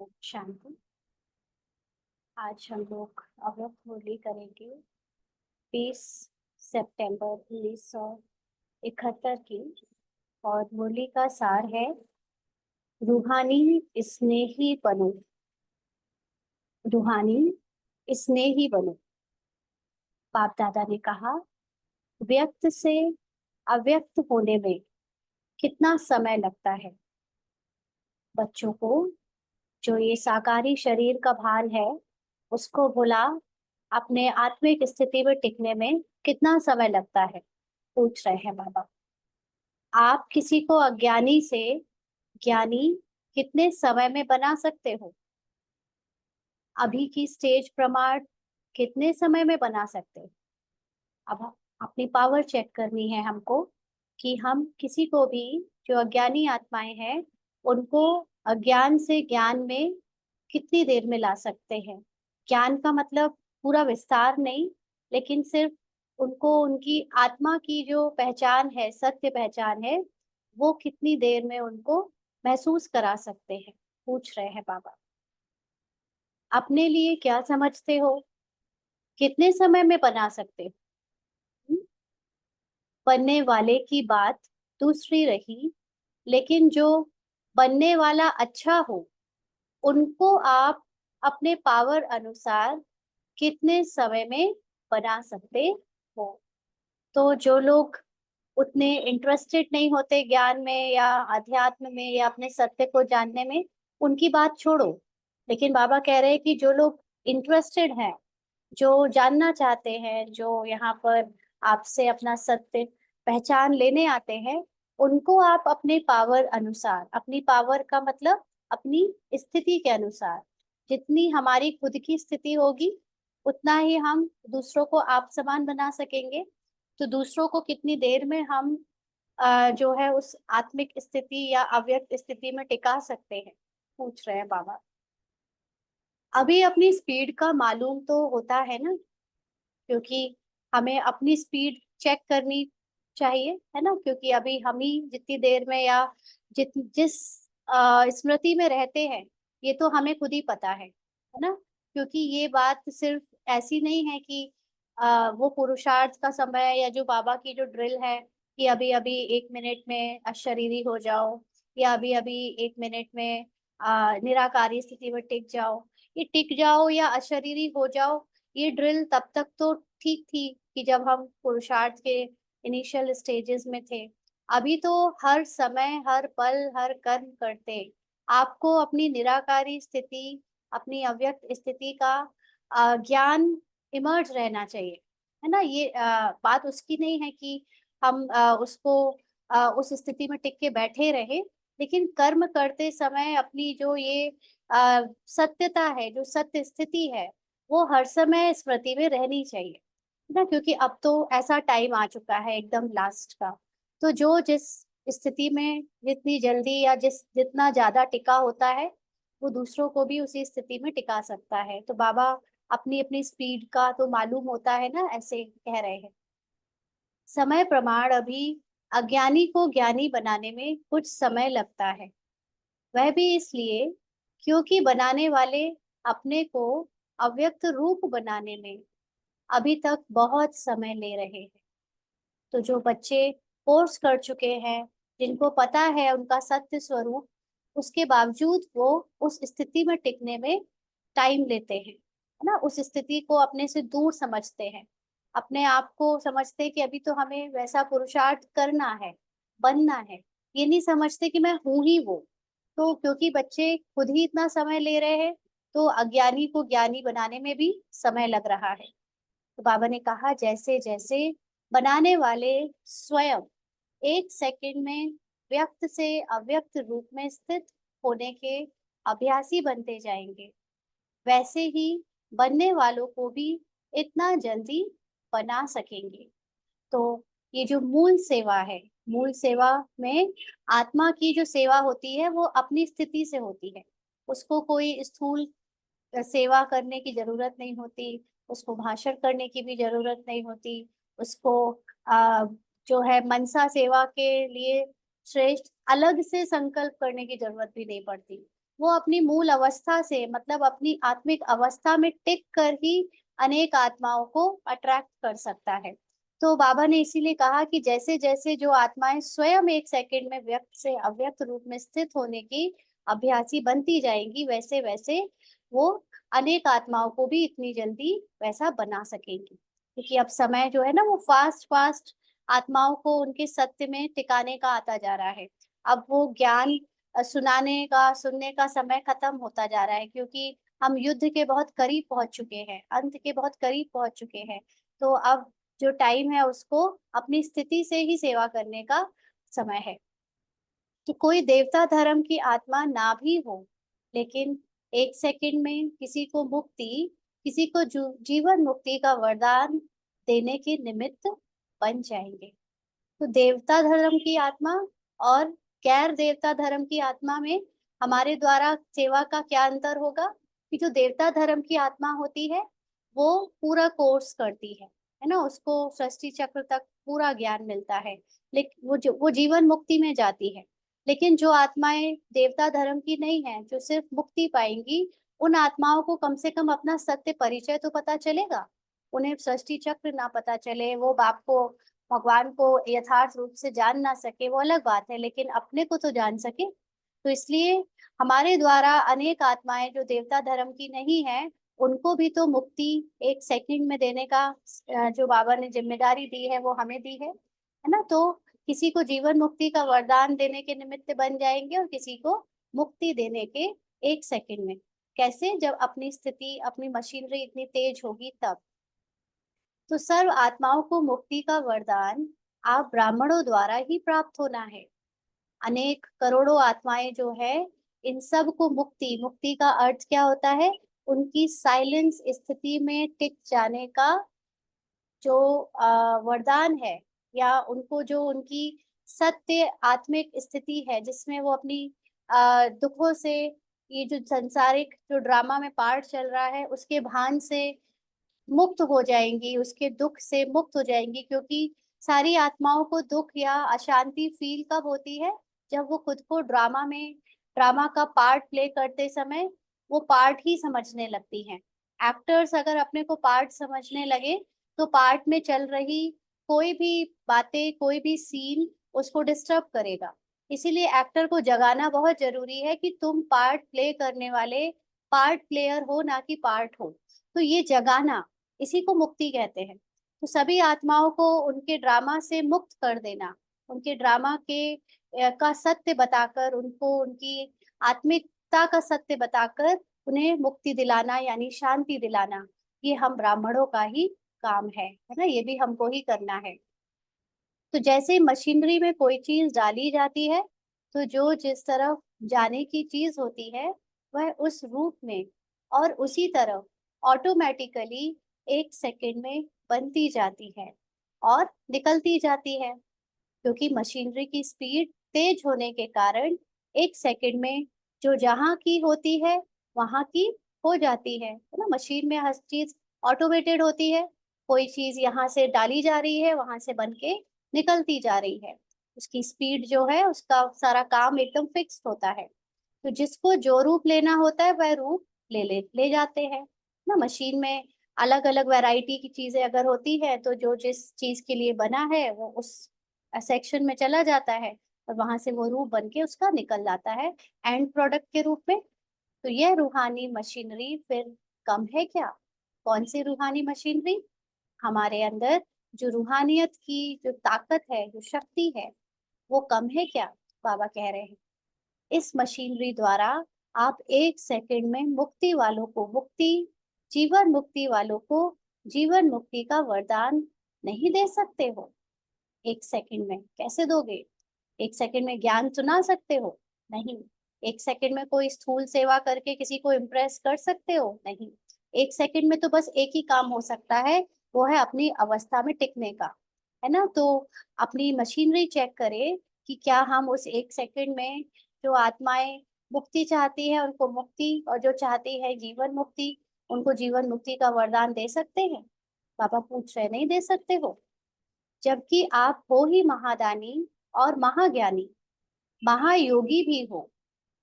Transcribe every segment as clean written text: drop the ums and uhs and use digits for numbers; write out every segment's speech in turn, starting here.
ओम शांति। आज हम लोग अव्यक्त होली करेंगे 20 सितंबर 1971 की। और होली का सार है रूहानी स्नेही बनो। रूहानी स्नेही बनो। बाप दादा ने कहा, व्यक्त से अव्यक्त होने में कितना समय लगता है। बच्चों को जो ये साकारी शरीर का भान है उसको भुला अपने आत्मिक स्थिति में टिकने में कितना समय लगता है, पूछ रहे हैं बाबा। आप किसी को अज्ञानी से ज्ञानी कितने समय में बना सकते हो? अभी की स्टेज प्रमाण कितने समय में बना सकते हो? अब अपनी पावर चेक करनी है हमको कि हम किसी को भी, जो अज्ञानी आत्माएं हैं, उनको अज्ञान से ज्ञान में कितनी देर में ला सकते हैं। ज्ञान का मतलब पूरा विस्तार नहीं, लेकिन सिर्फ उनको उनकी आत्मा की जो पहचान है, सत्य पहचान है, वो कितनी देर में उनको महसूस करा सकते हैं, पूछ रहे हैं बाबा। अपने लिए क्या समझते हो? कितने समय में बना सकते हो? हम्म? बनने वाले की बात दूसरी रही, लेकिन जो बनने वाला अच्छा हो उनको आप अपने पावर अनुसार कितने समय में बना सकते हो। तो जो लोग उतने इंटरेस्टेड नहीं होते ज्ञान में या अध्यात्म में या अपने सत्य को जानने में, उनकी बात छोड़ो। लेकिन बाबा कह रहे हैं कि जो लोग इंटरेस्टेड हैं, जो जानना चाहते हैं, जो यहाँ पर आपसे अपना सत्य पहचान लेने आते हैं, उनको आप अपने पावर अनुसार, अपनी पावर का मतलब अपनी स्थिति के अनुसार, जितनी हमारी खुद की स्थिति होगी उतना ही हम दूसरों को आप समान बना सकेंगे। तो दूसरों को कितनी देर में हम जो है उस आत्मिक स्थिति या अव्यक्त स्थिति में टिका सकते हैं, पूछ रहे हैं बाबा। अभी अपनी स्पीड का मालूम तो होता है ना, क्योंकि हमें अपनी स्पीड चेक करनी चाहिए, है ना। क्योंकि अभी हम ही जितनी देर में या जिस स्मृति में रहते हैं, ये तो हमें खुद ही पता है ना। क्योंकि ये बात सिर्फ ऐसी नहीं है कि वो पुरुषार्थ का समय या जो बाबा की जो ड्रिल है कि अभी अभी 1 मिनट में अशरीरी हो जाओ, या अभी अभी 1 मिनट में निराकारी स्थिति में टिक जाओ। ये टिक जाओ या अशरीरी हो जाओ, ये ड्रिल तब तक तो ठीक थी कि जब हम पुरुषार्थ के इनिशियल स्टेजेस में थे। अभी तो हर समय, हर पल, हर कर्म करते आपको अपनी निराकारी स्थिति, अपनी अव्यक्त स्थिति का ज्ञान इमर्ज रहना चाहिए, है ना। ये बात उसकी नहीं है कि हम उसको उस स्थिति में टिक के बैठे रहे, लेकिन कर्म करते समय अपनी जो ये सत्यता है, जो सत्य स्थिति है, वो हर समय स्मृति में रहनी चाहिए, है ना। क्योंकि अब तो ऐसा टाइम आ चुका है एकदम लास्ट का। तो जो जिस स्थिति में जितनी जल्दी या जितना ज्यादा टिका होता है, वो दूसरों को भी उसी स्थिति में टिका सकता है। तो बाबा अपनी अपनी स्पीड का तो मालूम होता है ना, ऐसे कह रहे हैं। समय प्रमाण अभी अज्ञानी को ज्ञानी बनाने में कुछ समय लगता है। वह भी इसलिए क्योंकि बनाने वाले अपने को अव्यक्त रूप बनाने में अभी तक बहुत समय ले रहे हैं। तो जो बच्चे कोर्स कर चुके हैं, जिनको पता है उनका सत्य स्वरूप, उसके बावजूद वो उस स्थिति में टिकने में टाइम लेते हैं, है ना। उस स्थिति को अपने से दूर समझते हैं, अपने आप को समझते हैं कि अभी तो हमें वैसा पुरुषार्थ करना है, बनना है। ये नहीं समझते कि मैं हूं ही वो। तो क्योंकि बच्चे खुद ही इतना समय ले रहे हैं, तो अज्ञानी को ज्ञानी बनाने में भी समय लग रहा है। तो बाबा ने कहा, जैसे जैसे बनाने वाले स्वयं 1 सेकंड में व्यक्त से अव्यक्त रूप में स्थित होने के अभ्यासी बनते जाएंगे, वैसे ही बनने वालों को भी इतना जल्दी बना सकेंगे। तो ये जो मूल सेवा है, मूल सेवा में आत्मा की जो सेवा होती है वो अपनी स्थिति से होती है। उसको कोई स्थूल सेवा करने की जरूरत नहीं होती, उसको भाषण करने की भी जरूरत नहीं होती, उसको आ, जो है मनसा सेवा के लिए श्रेष्ठ अलग से संकल्प करने की जरूरत भी नहीं पड़ती। वो अपनी मूल अवस्था से, मतलब अपनी आत्मिक अवस्था में टिक कर ही अनेक आत्माओं को अट्रैक्ट कर सकता है। तो बाबा ने इसीलिए कहा कि जैसे जैसे जो आत्माएं स्वयं एक सेकंड में व्यक्त से अव्यक्त रूप में स्थित होने की अभ्यासी बनती जाएंगी, वैसे वैसे वो अनेक आत्माओं को भी इतनी जल्दी वैसा बना सकेंगी। क्योंकि अब समय जो है ना, वो फास्ट फास्ट आत्माओं को उनके सत्य में टिकाने का आता जा रहा है। अब वो ज्ञान सुनाने का, सुनने का समय खत्म होता जा रहा है, क्योंकि हम युद्ध के बहुत करीब पहुंच चुके हैं, अंत के बहुत करीब पहुंच चुके हैं। तो अब जो टाइम है उसको अपनी स्थिति से ही सेवा करने का समय है। कि कोई देवता धर्म की आत्मा ना भी हो, लेकिन एक सेकंड में किसी को मुक्ति, किसी को जीवन मुक्ति का वरदान देने के निमित्त बन जाएंगे। तो देवता धर्म की आत्मा और गैर देवता धर्म की आत्मा में हमारे द्वारा सेवा का क्या अंतर होगा? कि जो देवता धर्म की आत्मा होती है वो पूरा कोर्स करती है ना, उसको सृष्टि चक्र तक पूरा ज्ञान मिलता है, लेकिन वो जीवन मुक्ति में जाती है। लेकिन जो आत्माएं देवता धर्म की नहीं है, जो सिर्फ मुक्ति पाएंगी, उन आत्माओं को कम से कम अपना सत्य परिचय तो पता चलेगा। उन्हें सृष्टि चक्र ना पता चले, वो बाप को, भगवान को यथार्थ रूप से जान ना सके, वो अलग बात है, लेकिन अपने को तो जान सके। तो इसलिए हमारे द्वारा अनेक आत्माएं जो देवता धर्म की नहीं है, उनको भी तो मुक्ति एक सेकंड में देने का जो बाबा ने जिम्मेदारी दी है वो हमें दी है ना। तो किसी को जीवन मुक्ति का वरदान देने के निमित्त बन जाएंगे और किसी को मुक्ति देने के एक सेकंड में। कैसे? जब अपनी स्थिति, अपनी मशीनरी इतनी तेज होगी तब। तो सर्व आत्माओं को मुक्ति का वरदान आप ब्राह्मणों द्वारा ही प्राप्त होना है। अनेक करोड़ों आत्माएं जो है, इन सब को मुक्ति, मुक्ति का अर्थ क्या होता है? उनकी साइलेंस स्थिति में टिक जाने का जो वरदान है, या उनको जो उनकी सत्य आत्मिक स्थिति है जिसमें वो अपनी दुखों से, ये जो संसारिक जो ड्रामा में पार्ट चल रहा है उसके भान से मुक्त हो जाएंगी, उसके दुख से मुक्त हो जाएंगी। क्योंकि सारी आत्माओं को दुख या अशांति फील कब होती है? जब वो खुद को ड्रामा में, ड्रामा का पार्ट प्ले करते समय वो पार्ट ही समझने लगती हैं। एक्टर्स अगर अपने को पार्ट समझने लगे तो पार्ट में चल रही कोई भी बातें, कोई भी सीन उसको डिस्टर्ब करेगा। इसीलिए एक्टर को जगाना बहुत जरूरी है कि तुम पार्ट प्ले करने वाले पार्ट प्लेयर हो, ना कि पार्ट हो। तो ये जगाना, इसी को मुक्ति कहते हैं। तो सभी आत्माओं को उनके ड्रामा से मुक्त कर देना, उनके ड्रामा के का सत्य बताकर, उनको उनकी आत्मिकता का सत्य बताकर उन्हें मुक्ति दिलाना यानी शांति दिलाना, ये हम ब्राह्मणों का ही काम है ना, ये भी हमको ही करना है। तो जैसे मशीनरी में कोई चीज डाली जाती है, तो जो जिस तरफ जाने की चीज होती है वह उस रूप में और उसी तरफ ऑटोमेटिकली एक सेकंड में बनती जाती है और निकलती जाती है। क्योंकि मशीनरी की स्पीड तेज होने के कारण एक सेकंड में जो जहाँ की होती है वहां की हो जाती है ना। मशीन में हर चीज ऑटोमेटेड होती है, कोई चीज यहाँ से डाली जा रही है, वहां से बन के निकलती जा रही है। उसकी स्पीड जो है, उसका सारा काम एकदम फिक्स होता है। तो जिसको जो रूप लेना होता है वह रूप ले जाते हैं ना। मशीन में अलग अलग वैरायटी की चीजें अगर होती है, तो जो जिस चीज के लिए बना है वो उस सेक्शन में चला जाता है और वहां से वो रूप बन के उसका निकल जाता है एंड प्रोडक्ट के रूप में। तो यह रूहानी मशीनरी फिर कम है क्या? कौन सी रूहानी मशीनरी? हमारे अंदर जो रूहानियत की जो ताकत है, जो शक्ति है, वो कम है क्या? बाबा कह रहे हैं इस मशीनरी द्वारा आप एक सेकंड में मुक्ति वालों को मुक्ति, जीवन मुक्ति वालों को जीवन मुक्ति का वरदान नहीं दे सकते हो। एक सेकंड में कैसे दोगे? एक सेकंड में ज्ञान सुना सकते हो? नहीं। एक सेकंड में कोई स्थूल सेवा करके किसी को इम्प्रेस कर सकते हो? नहीं। एक सेकंड में तो बस एक ही काम हो सकता है, वो है अपनी अवस्था में टिकने का, है ना। तो अपनी मशीनरी चेक करें कि क्या हम उस एक सेकंड में, जो आत्माएं मुक्ति चाहती है उनको मुक्ति, और जो चाहती है जीवन मुक्ति उनको जीवन मुक्ति का वरदान दे सकते हैं? पापा पूछ रहे, नहीं दे सकते हो। जबकि आप हो ही महादानी और महाज्ञानी, महायोगी भी हो।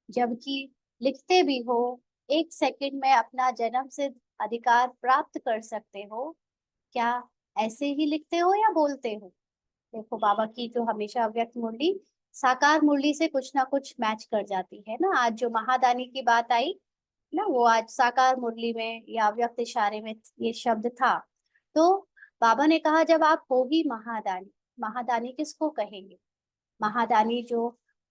जबकि लिखते भी हो, 1 सेकंड में अपना जन्म सिद्ध अधिकार प्राप्त कर सकते हो, क्या ऐसे ही लिखते हो या बोलते हो? देखो बाबा की जो हमेशा अव्यक्त मुरली साकार मुरली से कुछ ना कुछ मैच कर जाती है ना। आज जो महादानी की बात आई ना, वो आज साकार मुरली में या अव्यक्त इशारे में ये शब्द था। तो बाबा ने कहा जब आप हो ही महादानी, महादानी किसको कहेंगे? महादानी जो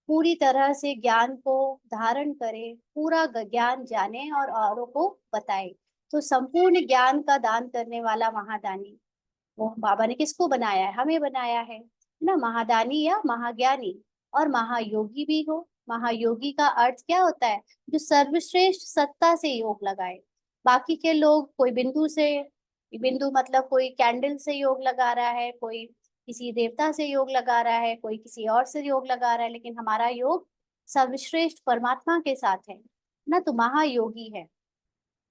पूरी तरह से ज्ञान को धारण करे, पूरा ज्ञान जाने और औरों को बताए, तो संपूर्ण ज्ञान का दान करने वाला महादानी, वो बाबा ने किसको बनाया है? हमें बनाया है ना, महादानी या महाज्ञानी। और महायोगी भी हो। महायोगी का अर्थ क्या होता है? जो सर्वश्रेष्ठ सत्ता से योग लगाए। बाकी के लोग कोई बिंदु से, बिंदु मतलब कोई कैंडल से योग लगा रहा है, कोई किसी देवता से योग लगा रहा है, कोई किसी और से योग लगा रहा है, लेकिन हमारा योग सर्वश्रेष्ठ परमात्मा के साथ है ना, तो महायोगी है।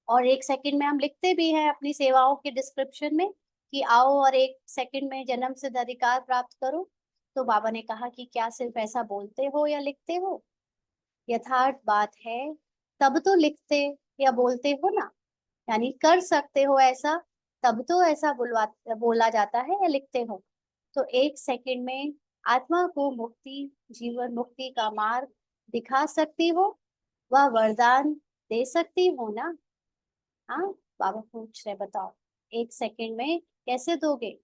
और 1 सेकंड में हम लिखते भी हैं अपनी सेवाओं के डिस्क्रिप्शन में कि आओ और 1 सेकंड में जन्म सिद्ध अधिकार प्राप्त करो। तो बाबा ने कहा कि क्या सिर्फ ऐसा बोलते हो या लिखते हो? यथार्थ बात है, तब तो लिखते या बोलते हो ना, यानी कर सकते हो ऐसा, तब तो ऐसा बोला जाता है या लिखते हो। तो 1 सेकंड में आत्मा को मुक्ति, जीवन मुक्ति का मार्ग दिखा सकती हो, वह वरदान दे सकती हो ना? हाँ, बाबा पूछ रहे, बताओ 1 सेकंड में कैसे दोगे?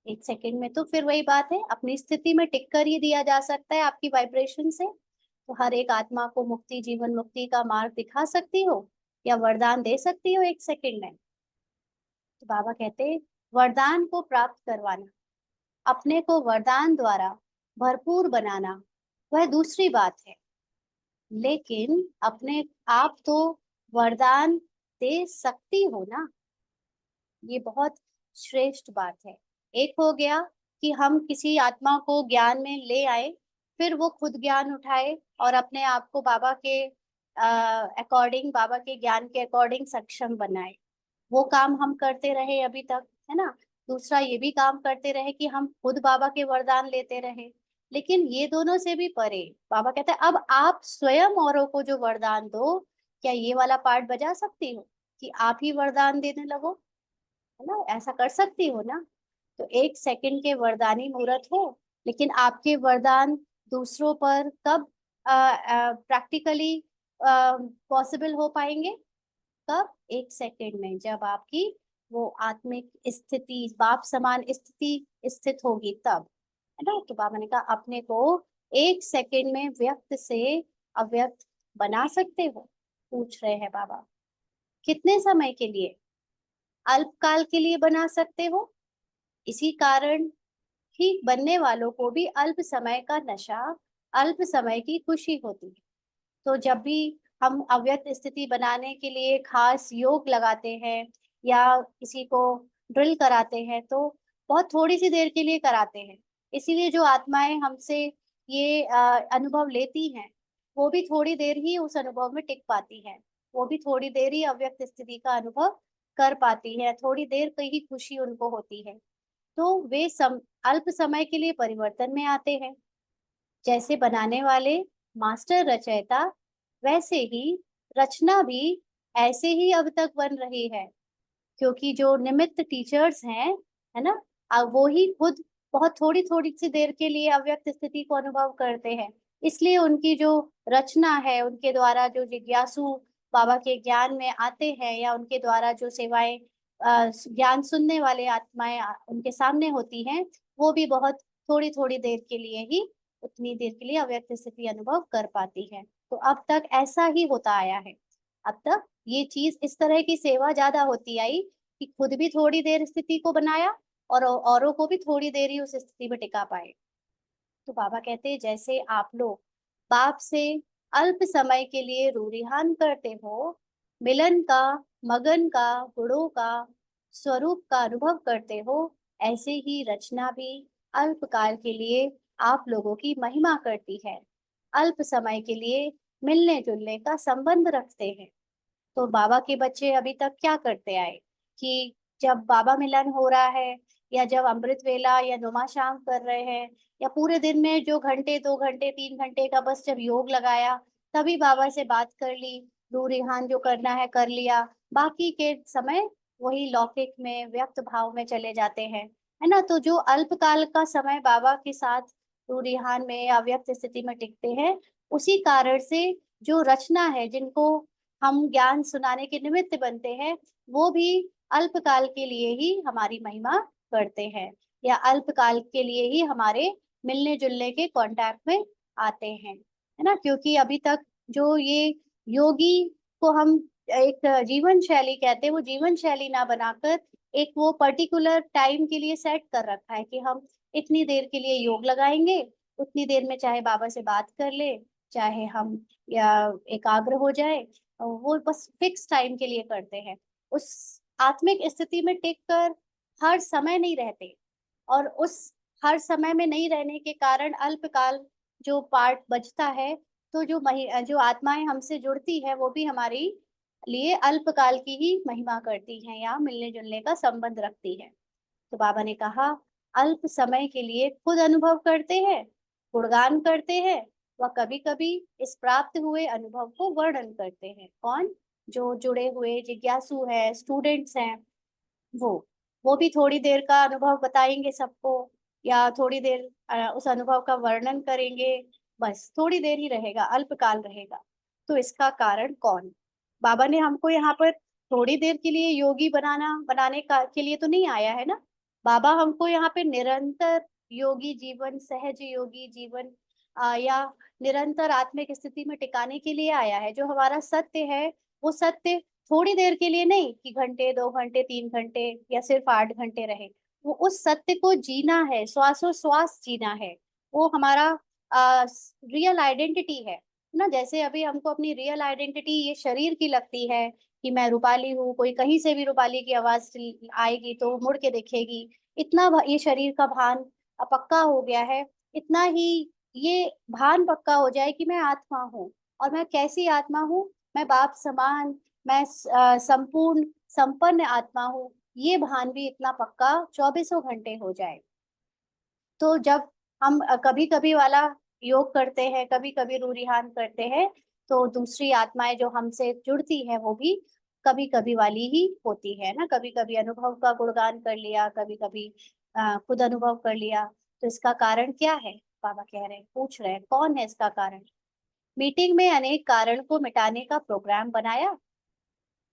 1 सेकंड में तो फिर वही बात है, अपनी स्थिति में टिक कर ही दिया जा सकता है आपकी वाइब्रेशन से। तो हर एक आत्मा को मुक्ति, जीवन मुक्ति का मार्ग दिखा सकती हो या वरदान दे सकती हो 1 सेकंड में? तो बाबा कहते वरदान को प्राप्त करवाना, अपने को वरदान द्वारा भरपूर बनाना, वह दूसरी बात है। लेकिन अपने आप तो वरदान दे सकती हो ना, ये बहुत श्रेष्ठ बात है। एक हो गया कि हम किसी आत्मा को ज्ञान में ले आए, फिर वो खुद ज्ञान उठाए और अपने आप को बाबा के अकॉर्डिंग, बाबा के ज्ञान के अकॉर्डिंग सक्षम बनाए। वो काम हम करते रहे अभी तक, है ना। दूसरा ये भी काम करते रहे कि हम खुद बाबा के वरदान लेते रहे। लेकिन ये दोनों से भी परे बाबा कहते हैं अब आप स्वयं औरों को जो वरदान दो, क्या ये वाला पार्ट बजा सकती हो कि आप ही वरदान देने लगो? है ना, ऐसा कर सकती हो ना? तो 1 सेकंड के वरदानी मुहूर्त हो, लेकिन आपके वरदान दूसरों पर कब प्रैक्टिकली पॉसिबल हो पाएंगे? कब? 1 सेकंड में, जब आपकी वो आत्मिक स्थिति, बाप समान स्थिति स्थित होगी तब, है ना। तो बाबा ने कहा अपने को 1 सेकंड में व्यक्त से अव्यक्त बना सकते हो? पूछ रहे हैं बाबा। कितने समय के लिए? अल्पकाल के लिए बना सकते हो। इसी कारण ही बनने वालों को भी अल्प समय का नशा, अल्प समय की खुशी होती है। तो जब भी हम अव्यक्त स्थिति बनाने के लिए खास योग लगाते हैं या किसी को ड्रिल कराते हैं, तो बहुत थोड़ी सी देर के लिए कराते हैं। इसीलिए जो आत्माएं हमसे ये अनुभव लेती हैं, वो भी थोड़ी देर ही उस अनुभव में टिक पाती हैं। वो भी थोड़ी देर ही अव्यक्त स्थिति का अनुभव कर पाती है, थोड़ी देर की ही खुशी उनको होती है। तो वे अल्प समय के लिए परिवर्तन में आते हैं। जैसे बनाने वाले मास्टर रचयिता, वैसे ही रचना भी ऐसे ही अब तक बन रही है, क्योंकि जो निमित्त टीचर्स हैं, है ना, वो ही खुद बहुत थोड़ी थोड़ी सी देर के लिए अव्यक्त स्थिति को अनुभव करते हैं। इसलिए उनकी जो रचना है, उनके द्वारा जो जिज्ञासु बाबा के ज्ञान में आते हैं या उनके द्वारा जो सेवाएं ज्ञान सुनने वाले आत्माएं उनके सामने होती हैं, वो भी बहुत थोड़ी थोड़ी देर के लिए ही, उतनी देर के लिए अव्यक्त स्थिति अनुभव कर पाती है। तो अब तक ऐसा ही होता आया है। अब तक ये चीज, इस तरह की सेवा ज्यादा होती आई कि खुद भी थोड़ी देर स्थिति को बनाया और औरों को भी थोड़ी देर ही उस स्थिति में टिका पाए। तो बाबा कहते हैं जैसे आप लोग बाप से अल्प समय के लिए रूरिहान करते हो, मिलन का, मगन का, गुणों का, स्वरूप का अनुभव करते हो, ऐसे ही रचना भी अल्पकाल के लिए आप लोगों की महिमा करती है, अल्प समय के लिए मिलने जुलने का संबंध रखते हैं। तो बाबा के बच्चे अभी तक क्या करते आए कि जब बाबा मिलन हो रहा है या जब अमृत वेला या नुमा शाम कर रहे हैं या पूरे दिन में जो घंटे, 2 घंटे, 3 घंटे का बस जब योग लगाया, तभी बाबा से बात कर ली, रूरिहान जो करना है कर लिया, बाकी के समय वही लौकिक में व्यक्त भाव में चले जाते हैं, है ना। तो जो अल्पकाल का समय बाबा के साथ रूरिहान में या व्यक्त स्थिति में टिकते हैं, उसी कारण से जो रचना है, जिनको हम ज्ञान सुनाने के निमित्त बनते हैं, वो भी अल्पकाल के लिए ही हमारी महिमा करते हैं, या अल्पकाल के लिए ही हमारे मिलने जुलने के कांटेक्ट में आते हैं, है ना। क्योंकि अभी तक जो ये योगी को हम एक जीवन शैली कहते हैं, वो जीवन शैली ना बनाकर एक वो पर्टिकुलर टाइम के लिए सेट कर रखा है कि हम इतनी देर के लिए योग लगाएंगे, उतनी देर में चाहे बाबा से बात कर ले, चाहे हम या एकाग्र हो जाए, वो बस फिक्स टाइम के लिए करते हैं। उस आत्मिक स्थिति में टिक कर हर समय नहीं रहते, और उस हर समय में नहीं रहने के कारण अल्पकाल जो पार्ट बचता है, तो जो आत्माएं हमसे जुड़ती है, वो भी हमारी लिए अल्पकाल की ही महिमा करती हैं या मिलने जुलने का संबंध रखती है। तो बाबा ने कहा, अल्प समय के लिए खुद अनुभव करते हैं, गुणगान करते हैं, व कभी कभी इस प्राप्त हुए अनुभव को वर्णन करते हैं। कौन? जो जुड़े हुए जिज्ञासु है, स्टूडेंट्स हैं, वो वो भी थोड़ी देर का अनुभव बताएंगे सबको, या थोड़ी देर उस अनुभव का वर्णन करेंगे, बस थोड़ी देर ही रहेगा, अल्पकाल रहेगा। तो इसका कारण कौन? बाबा ने हमको यहाँ पर थोड़ी देर के लिए योगी बनाने का के लिए तो नहीं आया है ना। बाबा हमको यहाँ पे निरंतर योगी जीवन, सहज योगी जीवन या निरंतर आत्मिक स्थिति में टिकाने के लिए आया है। जो हमारा सत्य है, वो सत्य थोड़ी देर के लिए नहीं कि घंटे, 2 घंटे, 3 घंटे या सिर्फ 8 घंटे रहे, वो उस सत्य को जीना है, श्वासोश्वास जीना है। वो हमारा रियल आइडेंटिटी है ना। जैसे अभी हमको अपनी रियल आइडेंटिटी ये शरीर की लगती है कि मैं रूपाली हूँ, कोई कहीं से भी रूपाली की आवाज आएगी तो मुड़ के देखेगी, इतना ये शरीर का भान पक्का हो गया है। इतना ही ये भान पक्का हो जाए कि मैं आत्मा हूँ, और मैं कैसी आत्मा हूँ, मैं बाप समान, मैं संपूर्ण संपन्न आत्मा हूँ, ये भान भी इतना पक्का 24 घंटे हो जाए। तो जब हम कभी कभी वाला योग करते हैं, कभी कभी रूरिहान करते हैं, तो दूसरी आत्माएं जो हमसे जुड़ती है, वो भी कभी कभी वाली ही होती है ना। कभी कभी अनुभव का गुणगान कर लिया, कभी कभी खुद अनुभव कर लिया। तो इसका कारण क्या है? बाबा कह रहे हैं, पूछ रहे हैं, कौन है इसका कारण? मीटिंग में अनेक कारण को मिटाने का प्रोग्राम बनाया।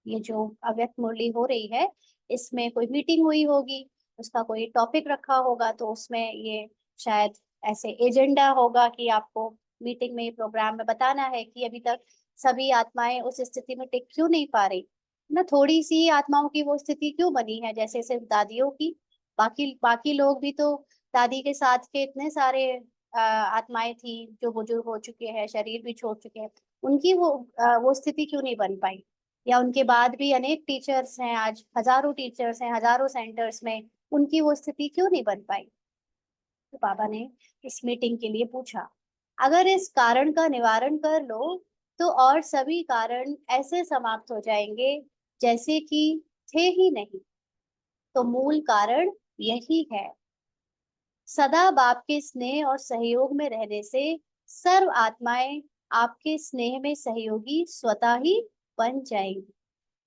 ये जो अव्यक्त मुरली हो रही है, इसमें कोई मीटिंग हुई होगी, उसका कोई टॉपिक रखा होगा, तो उसमें ये शायद ऐसे एजेंडा होगा कि आपको मीटिंग में, प्रोग्राम में बताना है कि अभी तक सभी आत्माएं उस स्थिति में टिक क्यों नहीं पा रही ना। थोड़ी सी आत्माओं की वो स्थिति क्यों बनी है, जैसे सिर्फ दादियों की। बाकी बाकी लोग भी तो, दादी के साथ के इतने सारे आत्माएं थी जो बुजुर्ग हो चुके हैं, शरीर भी छोड़ चुके हैं, उनकी वो स्थिति क्यों नहीं बन पाई? या उनके बाद भी अनेक टीचर्स हैं, आज हजारों टीचर्स हैं हजारों सेंटर्स में, उनकी वो स्थिति क्यों नहीं बन पाई? तो बाबा ने इस मीटिंग के लिए पूछा, अगर इस कारण का निवारण कर लो, तो और सभी कारण ऐसे समाप्त हो जाएंगे जैसे कि थे ही नहीं। तो मूल कारण यही है, सदा बाप के स्नेह और सहयोग में रहने से सर्व आत्माएं आपके स्नेह में सहयोगी स्वतः ही बन जाएंगी।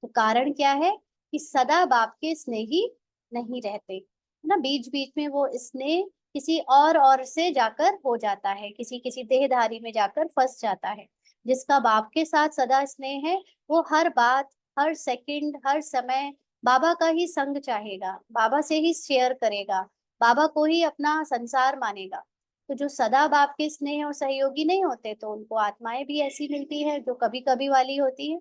तो कारण क्या है? कि सदा बाप के स्नेही नहीं रहते, है ना। बीच बीच में वो स्नेह किसी और से जाकर हो जाता है, किसी किसी देहधारी में जाकर फंस जाता है। जिसका बाप के साथ सदा स्नेह है, वो हर बात, हर सेकंड, हर समय बाबा का ही संग चाहेगा, बाबा से ही शेयर करेगा, बाबा को ही अपना संसार मानेगा। तो जो सदा बाप के स्नेह और सहयोगी नहीं होते, तो उनको आत्माएं भी ऐसी मिलती है जो कभी कभी वाली होती है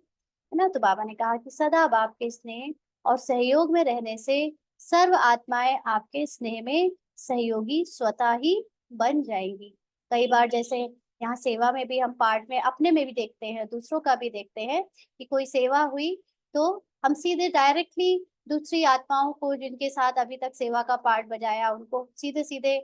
ना। तो बाबा ने कहा कि सदा बाप के स्नेह और सहयोग में रहने से सर्व आत्माएं आपके स्नेह में सहयोगी स्वतः ही बन जाएंगी। कई बार जैसे यहाँ सेवा में भी हम पार्ट में अपने में भी देखते हैं, दूसरों का भी देखते हैं कि कोई सेवा हुई, तो हम सीधे डायरेक्टली दूसरी आत्माओं को, जिनके साथ अभी तक सेवा का पार्ट बजाया, उनको सीधे सीधे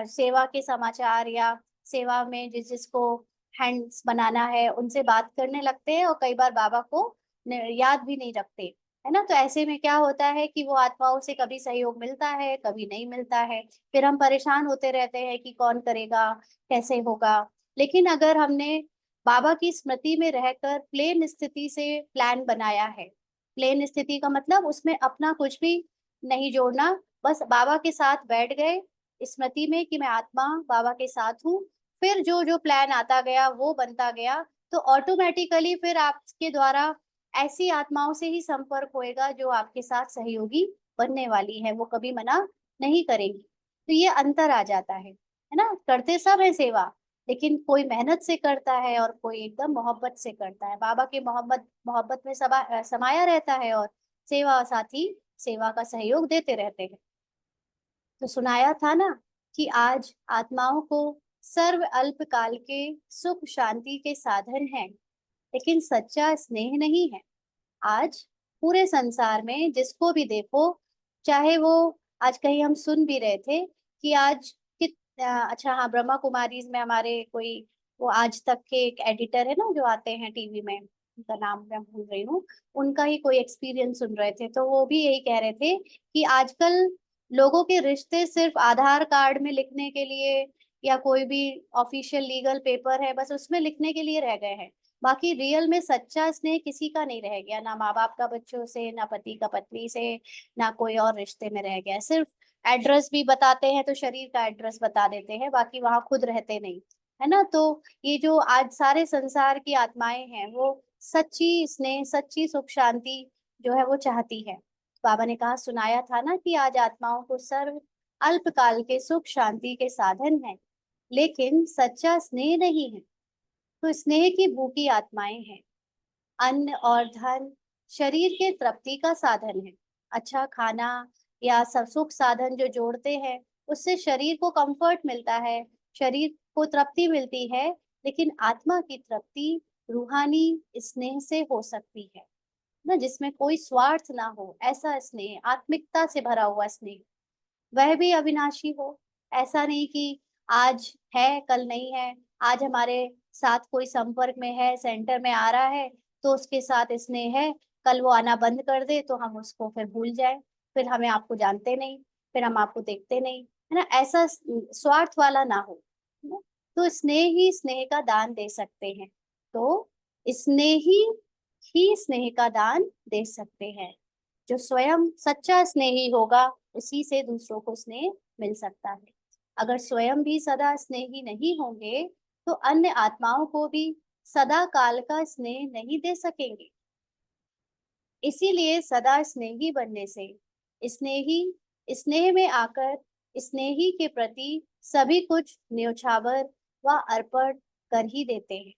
सेवा के समाचार या सेवा में जिस जिसको हैंड्स बनाना है, उनसे बात करने लगते हैं, और कई बार बाबा को याद भी नहीं रखते, है ना। तो ऐसे में क्या होता है कि वो आत्माओं से कभी सहयोग मिलता है, कभी नहीं मिलता है, फिर हम परेशान होते रहते हैं कि कौन करेगा, कैसे होगा। लेकिन अगर हमने बाबा की स्मृति में रहकर प्लेन स्थिति से प्लान बनाया है। प्लेन स्थिति का मतलब उसमें अपना कुछ भी नहीं जोड़ना, बस बाबा के साथ बैठ गए स्मृति में कि मैं आत्मा बाबा के साथ हूँ। फिर जो जो प्लान आता गया वो बनता गया, तो ऑटोमेटिकली फिर आपके द्वारा ऐसी आत्माओं से ही संपर्क होएगा जो आपके साथ सहयोगी बनने वाली है, वो कभी मना नहीं करेंगी। तो ये अंतर आ जाता है ना। करते सब है सेवा, लेकिन कोई मेहनत से करता है और कोई एकदम मोहब्बत से करता है। बाबा के मोहब्बत मोहब्बत में समाया रहता है, और सेवा साथी सेवा का सहयोग देते रहते हैं। तो सुनाया था ना कि आज आत्माओं को सर्व अल्पकाल के सुख शांति के साधन हैं, लेकिन सच्चा स्नेह नहीं है। आज पूरे संसार में जिसको भी देखो, चाहे वो, आज कहीं हम सुन भी रहे थे कि आज अच्छा हाँ, ब्रह्मा कुमारीज में हमारे कोई, वो आज तक के एक एडिटर है ना जो आते हैं टीवी में, उनका नाम मैं भूल रही हूँ, उनका ही कोई एक्सपीरियंस सुन रहे थे, तो वो भी यही कह रहे थे कि आजकल लोगों के रिश्ते सिर्फ आधार कार्ड में लिखने के लिए या कोई भी ऑफिशियल लीगल पेपर है बस उसमें लिखने के लिए रह गए हैं। बाकी रियल में सच्चा स्नेह किसी का नहीं रह गया, ना माँ बाप का बच्चों से, ना पति का पत्नी से, ना कोई और रिश्ते में रह गया। सिर्फ एड्रेस भी बताते हैं तो शरीर का एड्रेस बता देते हैं, बाकी वहां खुद रहते नहीं, है ना। तो ये जो आज सारे संसार की आत्माएं हैं वो सच्ची स्नेह, सच्ची सुख शांति जो है वो चाहती है। बाबा ने कहा, सुनाया था ना कि आज आत्माओं को सर्व अल्पकाल के सुख शांति के साधन है, लेकिन सच्चा स्नेह नहीं है। तो स्नेह की भूखी आत्माएं हैं। अन्न और धन शरीर के तृप्ति का साधन है। अच्छा खाना या सुख साधन जो जोड़ते हैं उससे शरीर को कंफर्ट मिलता है, शरीर को तृप्ति मिलती है, लेकिन आत्मा की तृप्ति रूहानी स्नेह से हो सकती है ना, जिसमें कोई स्वार्थ ना हो, ऐसा स्नेह, आत्मिकता से भरा हुआ स्नेह, वह भी अविनाशी हो। ऐसा नहीं कि आज है कल नहीं है, आज हमारे साथ कोई संपर्क में है, सेंटर में आ रहा है तो उसके साथ स्नेह है, कल वो आना बंद कर दे तो हम उसको फिर भूल जाए, फिर हमें आपको जानते नहीं, फिर हम आपको देखते नहीं, है ना। ऐसा स्वार्थ वाला ना हो, है ना? तो स्नेह ही स्नेह का दान दे सकते हैं। तो स्नेही ही स्नेह का दान दे सकते हैं। जो स्वयं सच्चा स्नेही होगा उसी से दूसरों को स्नेह मिल सकता है। अगर स्वयं भी सदा स्नेही नहीं होंगे तो अन्य आत्माओं को भी सदा काल का स्नेह नहीं दे सकेंगे। इसीलिए सदा स्नेही बनने से स्नेही स्नेह में आकर स्नेही के प्रति सभी कुछ न्योछावर व अर्पण कर ही देते हैं।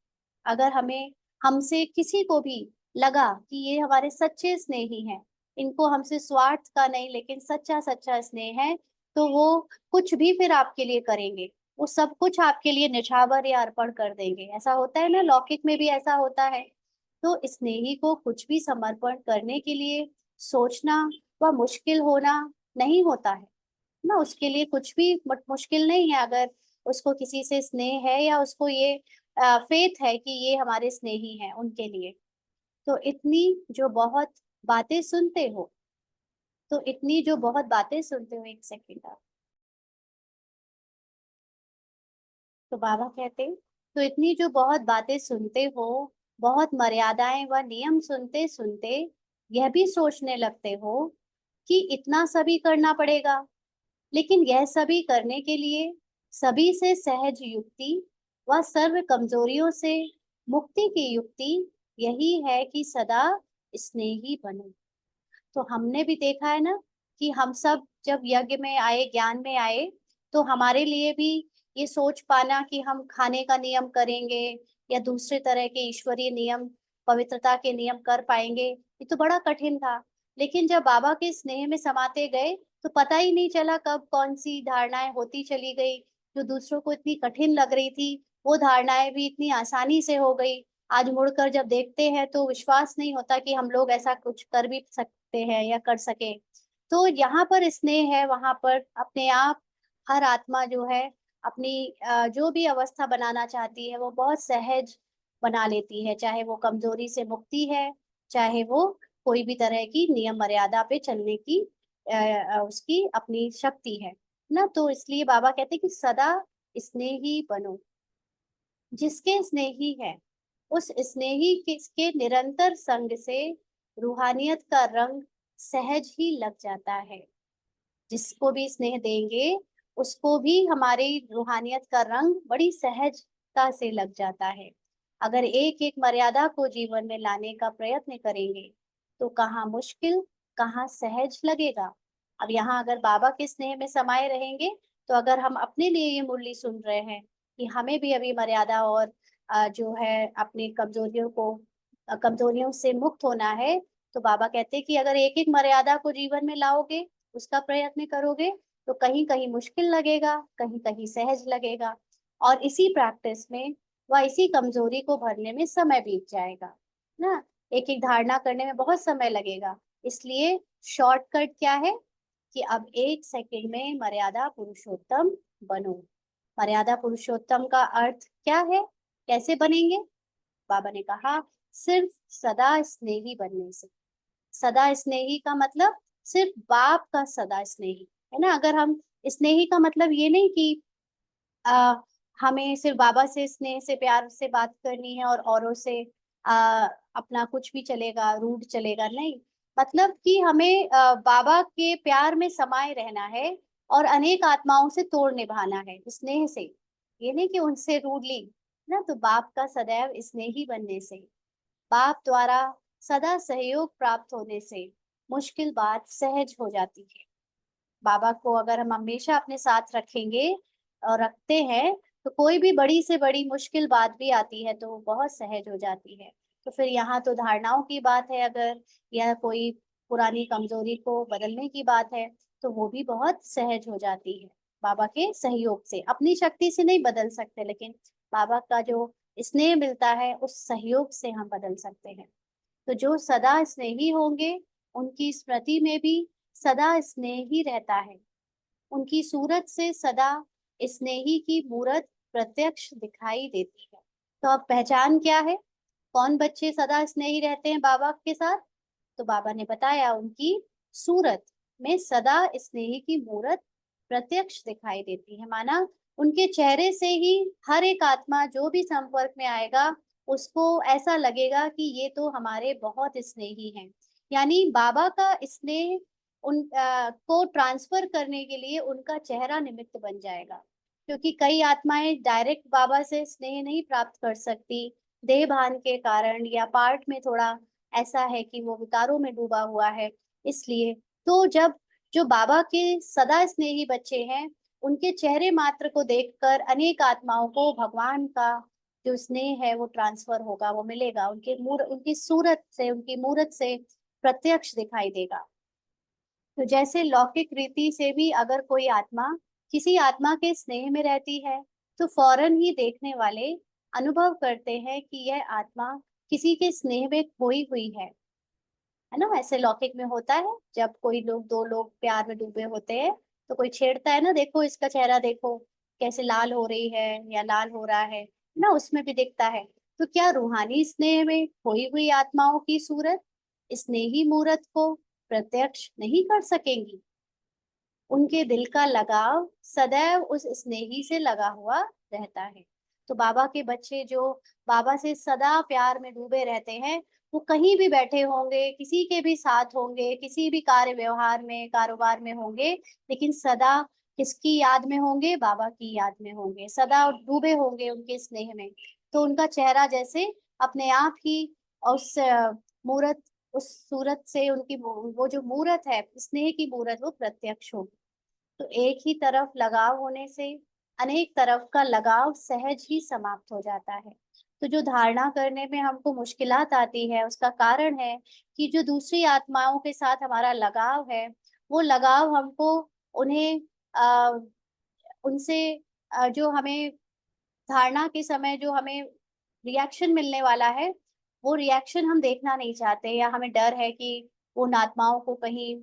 अगर हमें हमसे किसी को भी लगा कि ये हमारे सच्चे स्नेही हैं, इनको हमसे स्वार्थ का नहीं लेकिन सच्चा सच्चा स्नेह है, तो वो कुछ भी फिर आपके लिए करेंगे, वो सब कुछ आपके लिए न्यौछावर या अर्पण कर देंगे। ऐसा होता है ना, लौकिक में भी ऐसा होता है। तो स्नेही को कुछ भी समर्पण करने के लिए सोचना व मुश्किल होना नहीं होता है ना, उसके लिए कुछ भी मुश्किल नहीं है। अगर उसको किसी से स्नेह है या उसको ये फेथ है कि ये हमारे स्नेही हैं उनके लिए, तो इतनी जो बहुत बातें सुनते हो, तो इतनी जो बहुत बातें सुनते हो, एक सेकेंड आप। तो बाबा कहते, तो इतनी जो बहुत बातें सुनते हो, बहुत मर्यादाएं व नियम सुनते सुनते यह भी सोचने लगते हो कि इतना सभी करना पड़ेगा। लेकिन यह सभी करने के लिए सभी से सहज युक्ति व सर्व कमजोरियों से मुक्ति की युक्ति यही है कि सदा स्नेही बनो। तो हमने भी देखा है ना कि हम सब जब यज्ञ में आए, ज्ञान में आए, तो हमारे लिए भी ये सोच पाना कि हम खाने का नियम करेंगे या दूसरे तरह के ईश्वरीय नियम, पवित्रता के नियम कर पाएंगे, ये तो बड़ा कठिन था। लेकिन जब बाबा के स्नेह में समाते गए तो पता ही नहीं चला कब कौन सी धारणाएं होती चली गई। जो दूसरों को इतनी कठिन लग रही थी वो धारणाएं भी इतनी आसानी से हो गई। आज मुड़कर जब देखते हैं तो विश्वास नहीं होता कि हम लोग ऐसा कुछ कर भी सकते हैं या कर सके। तो यहाँ पर स्नेह है, वहां पर अपने आप हर आत्मा जो है अपनी जो भी अवस्था बनाना चाहती है वो बहुत सहज बना लेती है, चाहे वो कमजोरी से मुक्ति है, चाहे वो कोई भी तरह की नियम मर्यादा पे चलने की उसकी अपनी शक्ति है ना। तो इसलिए बाबा कहते हैं कि सदा स्नेही बनो। जिसके स्नेही है उस स्नेही के निरंतर संग से रूहानियत का रंग सहज ही लग जाता है। जिसको भी स्नेह देंगे उसको भी हमारी रूहानियत का रंग बड़ी सहजता से लग जाता है। अगर एक एक मर्यादा को जीवन में लाने का प्रयत्न करेंगे तो कहाँ मुश्किल, कहाँ सहज लगेगा। अब यहाँ अगर बाबा के स्नेह में समाये रहेंगे तो अगर हम अपने लिए ये मुरली सुन रहे हैं कि हमें भी अभी मर्यादा और जो है अपनी कमजोरियों से मुक्त होना है, तो बाबा कहते हैं कि अगर एक एक मर्यादा को जीवन में लाओगे, उसका प्रयत्न करोगे, तो कहीं कहीं मुश्किल लगेगा, कहीं कहीं सहज लगेगा, और इसी प्रैक्टिस में व इसी कमजोरी को भरने में समय बीत जाएगा ना। एक एक धारणा करने में बहुत समय लगेगा, इसलिए शॉर्टकट क्या है कि अब 1 सेकंड में मर्यादा पुरुषोत्तम बनो। मर्यादा पुरुषोत्तम का अर्थ क्या है, कैसे बनेंगे? बाबा ने कहा सिर्फ सदा स्नेही बनने से। सदा स्नेही का मतलब सिर्फ बाप का सदा स्नेही, है ना। अगर हम स्नेही का मतलब ये नहीं कि आ, हमें सिर्फ बाबा से स्नेह से प्यार से बात करनी है और औरों से अपना कुछ भी चलेगा, रूड चलेगा, नहीं। मतलब कि हमें बाबा के प्यार में समाये रहना है और अनेक आत्माओं से तोड़ निभाना है स्नेह से, ये नहीं कि उनसे रूडली ना। तो बाप का सदैव स्नेही बनने से, बाप द्वारा सदा सहयोग प्राप्त होने से मुश्किल बात सहज हो जाती है। बाबा को अगर हम हमेशा अपने साथ रखेंगे और रखते हैं तो कोई भी बड़ी से बड़ी मुश्किल बात भी आती है तो वो बहुत सहज हो जाती है। तो फिर यहाँ तो धारणाओं की बात है, अगर यह कोई पुरानी कमजोरी को बदलने की बात है तो वो भी बहुत सहज हो जाती है बाबा के सहयोग से। अपनी शक्ति से नहीं बदल सकते, लेकिन बाबा का जो स्नेह मिलता है उस सहयोग से हम बदल सकते हैं। तो जो सदा स्नेही होंगे उनकी स्मृति में भी सदा स्नेह ही रहता है। उनकी सूरत से सदा स्नेही की मूरत प्रत्यक्ष दिखाई देती है। तो अब पहचान क्या है, कौन बच्चे सदा स्नेही रहते हैं बाबा के साथ? तो बाबा ने बताया उनकी सूरत में सदा स्नेही की मूरत प्रत्यक्ष दिखाई देती है। माना उनके चेहरे से ही हर एक आत्मा जो भी संपर्क में आएगा उसको ऐसा लगेगा कि ये तो हमारे बहुत स्नेही हैं। यानी बाबा का स्नेह उन को ट्रांसफर करने के लिए उनका चेहरा निमित्त बन जाएगा, क्योंकि कई आत्माएं डायरेक्ट बाबा से स्नेह नहीं प्राप्त कर सकती, देह भान के कारण या पार्ट में थोड़ा ऐसा है कि वो विकारों में डूबा हुआ है। इसलिए तो जब जो बाबा के सदा स्नेही बच्चे हैं उनके चेहरे मात्र को देखकर अनेक आत्माओं को भगवान का जो स्नेह है वो ट्रांसफर होगा, वो मिलेगा, उनकी सूरत से, उनकी मूरत से प्रत्यक्ष दिखाई देगा। तो जैसे लौकिक रीति से भी अगर कोई आत्मा किसी आत्मा के स्नेह में रहती है तो फौरन ही देखने वाले अनुभव करते हैं कि यह आत्मा किसी के स्नेह में खोई हुई है ना। ऐसे लौकिक में होता है जब कोई लोग, दो लोग प्यार में डूबे होते हैं तो कोई छेड़ता है ना, देखो इसका चेहरा देखो कैसे लाल हो रही है या लाल हो रहा है ना, उसमें भी दिखता है। तो क्या रूहानी स्नेह में खोई हुई आत्माओं की सूरत स्नेही मूरत को प्रत्यक्ष नहीं कर सकेंगी? उनके दिल का लगाव सदैव उस स्नेही से लगा हुआ रहता है। तो बाबा के बच्चे जो बाबा से सदा प्यार में डूबे रहते हैं, वो कहीं भी बैठे होंगे, किसी के भी साथ होंगे, किसी भी कार्य व्यवहार में, कारोबार में होंगे, लेकिन सदा किसकी याद में होंगे? बाबा की याद में होंगे, सदा डूबे होंगे उनके स्नेह में। तो उनका चेहरा जैसे अपने आप ही उस मूरत, उस सूरत से उनकी वो जो मूरत है, स्नेह की मूरत, वो प्रत्यक्ष होगी। तो एक ही तरफ लगाव होने से अनेक तरफ का लगाव सहज ही समाप्त हो जाता है। तो जो धारणा करने में हमको मुश्किलात आती है उसका कारण है कि जो दूसरी आत्माओं के साथ हमारा लगाव है, वो लगाव हमको उन्हें उनसे जो हमें धारणा के समय जो हमें रिएक्शन मिलने वाला है, वो रिएक्शन हम देखना नहीं चाहते, या हमें डर है कि उन आत्माओं को कहीं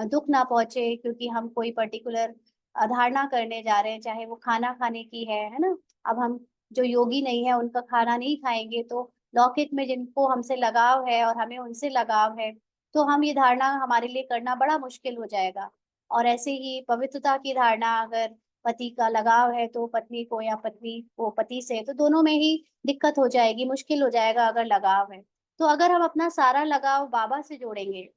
दुख ना पहुंचे, क्योंकि हम कोई पर्टिकुलर धारणा करने जा रहे हैं, चाहे वो खाना खाने की है ना। अब हम जो योगी नहीं है उनका खाना नहीं खाएंगे, तो लौकिक में जिनको हमसे लगाव है और हमें उनसे लगाव है, तो हम ये धारणा हमारे लिए करना बड़ा मुश्किल हो जाएगा। और ऐसे ही पवित्रता की धारणा अगर पति का लगाव है तो पत्नी को, या पत्नी को पति से, तो दोनों में ही दिक्कत हो जाएगी, मुश्किल हो जाएगा अगर लगाव है। तो अगर हम अपना सारा लगाव बाबा से जोड़ेंगे,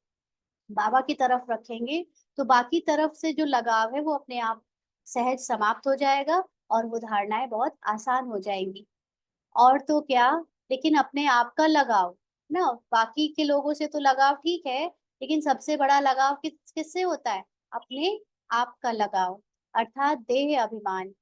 बाबा की तरफ रखेंगे, तो बाकी तरफ से जो लगाव है वो अपने आप सहज समाप्त हो जाएगा और वो धारणाएं बहुत आसान हो जाएंगी। और तो क्या, लेकिन अपने आप का लगाव ना, बाकी के लोगों से तो लगाव ठीक है, लेकिन सबसे बड़ा लगाव किससे होता है? अपने आप का लगाव, अर्थात देह अभिमान।